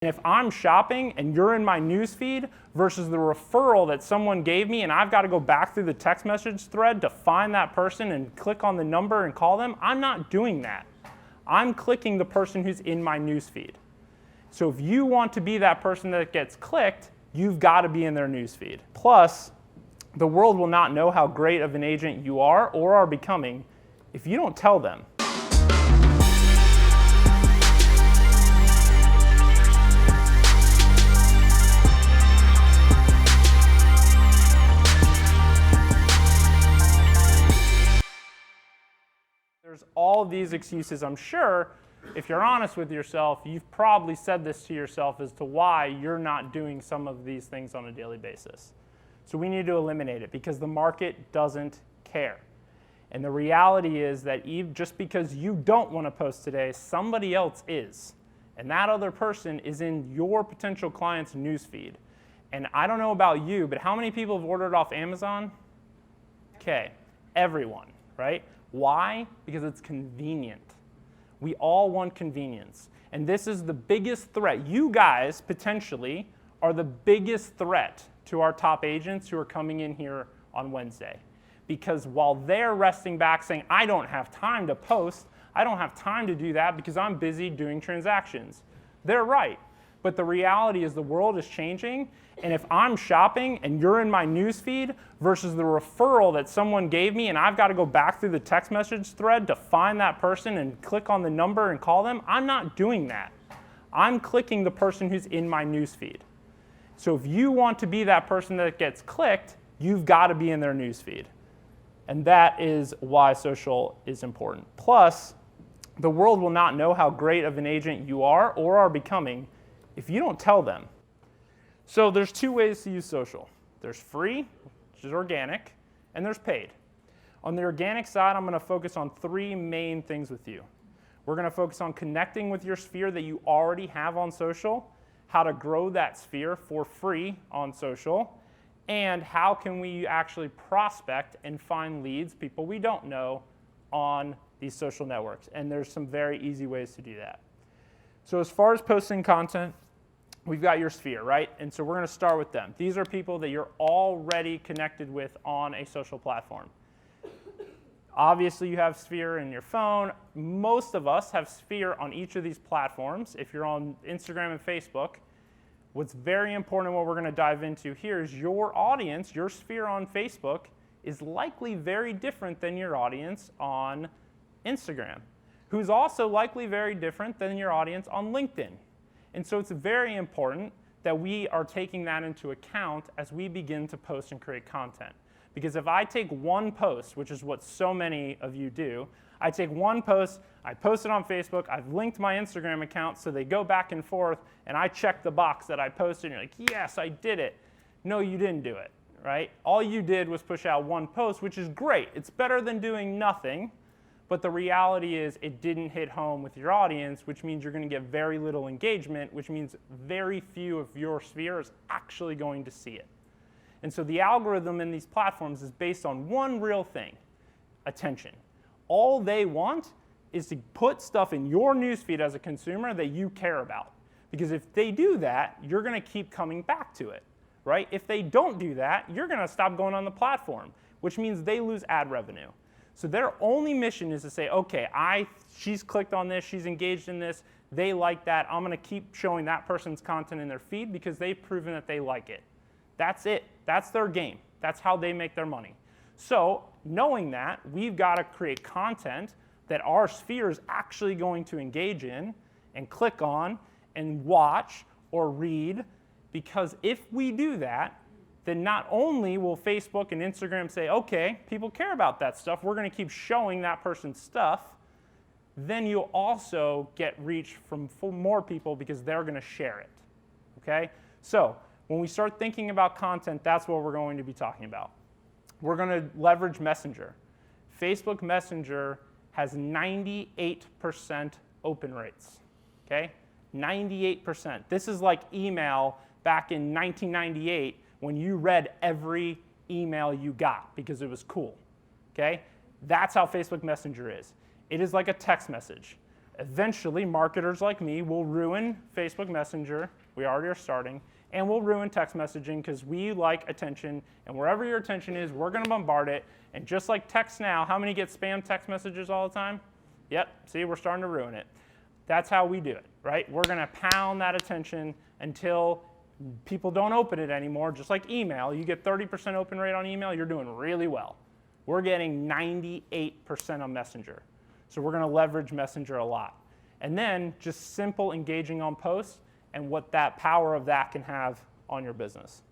And if I'm shopping and you're in my newsfeed versus the referral that someone gave me and I've got to go back through the text message thread to find that person and click on the number and call them, I'm not doing that. I'm clicking the person who's in my newsfeed. So if you want to be that person that gets clicked, you've got to be in their newsfeed. Plus, the world will not know how great of an agent you are or are becoming if you don't tell them. There's all of these excuses. I'm sure if you're honest with yourself, you've probably said this to yourself as to why you're not doing some of these things on a daily basis. So we need to eliminate it because the market doesn't care. And the reality is that just because you don't want to post today, somebody else is. And that other person is in your potential client's newsfeed. And I don't know about you, but how many people have ordered off Amazon? Okay, everyone, right? Why? Because it's convenient. We all want convenience. And this is the biggest threat. You guys, potentially, are the biggest threat to our top agents who are coming in here on Wednesday. Because while they're resting back saying, I don't have time to post, I don't have time to do that because I'm busy doing transactions. They're right. But the reality is the world is changing, and if I'm shopping and you're in my newsfeed versus the referral that someone gave me and I've got to go back through the text message thread to find that person and click on the number and call them, I'm not doing that. I'm clicking the person who's in my newsfeed. So if you want to be that person that gets clicked, you've got to be in their newsfeed. And that is why social is important. Plus, the world will not know how great of an agent you are or are becoming if you don't tell them. So there's two ways to use social. There's free, which is organic, and there's paid. On the organic side, I'm going to focus on three main things with you. We're going to focus on connecting with your sphere that you already have on social, how to grow that sphere for free on social, and how can we actually prospect and find leads, people we don't know, on these social networks. And there's some very easy ways to do that. So as far as posting content, we've got your sphere, right? And so we're going to start with them. These are people that you're already connected with on a social platform. Obviously, you have Sphere in your phone. Most of us have Sphere on each of these platforms. If you're on Instagram and Facebook, what's very important, what we're going to dive into here is your audience, your Sphere on Facebook, is likely very different than your audience on Instagram, who's also likely very different than your audience on LinkedIn. And so it's very important that we are taking that into account as we begin to post and create content. Because if I take one post, which is what so many of you do, I take one post, I post it on Facebook, I've linked my Instagram account so they go back and forth, and I check the box that I posted, and you're like, yes, I did it. No, you didn't do it, right? All you did was push out one post, which is great. It's better than doing nothing. But the reality is it didn't hit home with your audience, which means you're going to get very little engagement, which means very few of your sphere is actually going to see it. And so the algorithm in these platforms is based on one real thing, attention. All they want is to put stuff in your newsfeed as a consumer that you care about. Because if they do that, you're going to keep coming back to it, right? If they don't do that, you're going to stop going on the platform, which means they lose ad revenue. So their only mission is to say, okay, she's clicked on this, she's engaged in this, they like that, I'm going to keep showing that person's content in their feed because they've proven that they like it. That's it. That's their game. That's how they make their money. So knowing that, we've got to create content that our sphere is actually going to engage in and click on and watch or read, because if we do that, then not only will Facebook and Instagram say, okay, people care about that stuff, we're going to keep showing that person's stuff, then you'll also get reach from more people because they're going to share it, okay? So when we start thinking about content, that's what we're going to be talking about. We're going to leverage Messenger. Facebook Messenger has 98% open rates, okay? 98%. This is like email back in 1998 when you read every email you got because it was cool, okay? That's how Facebook Messenger is. It is like a text message. Eventually, marketers like me will ruin Facebook Messenger. We already are starting. And we'll ruin text messaging because we like attention. And wherever your attention is, we're going to bombard it. And just like text now, how many get spam text messages all the time? Yep, see, we're starting to ruin it. That's how we do it, right? We're going to pound that attention until people don't open it anymore. Just like email, you get 30% open rate on email, you're doing really well. We're getting 98% on Messenger. So we're going to leverage Messenger a lot. And then just simple engaging on posts and what that power of that can have on your business.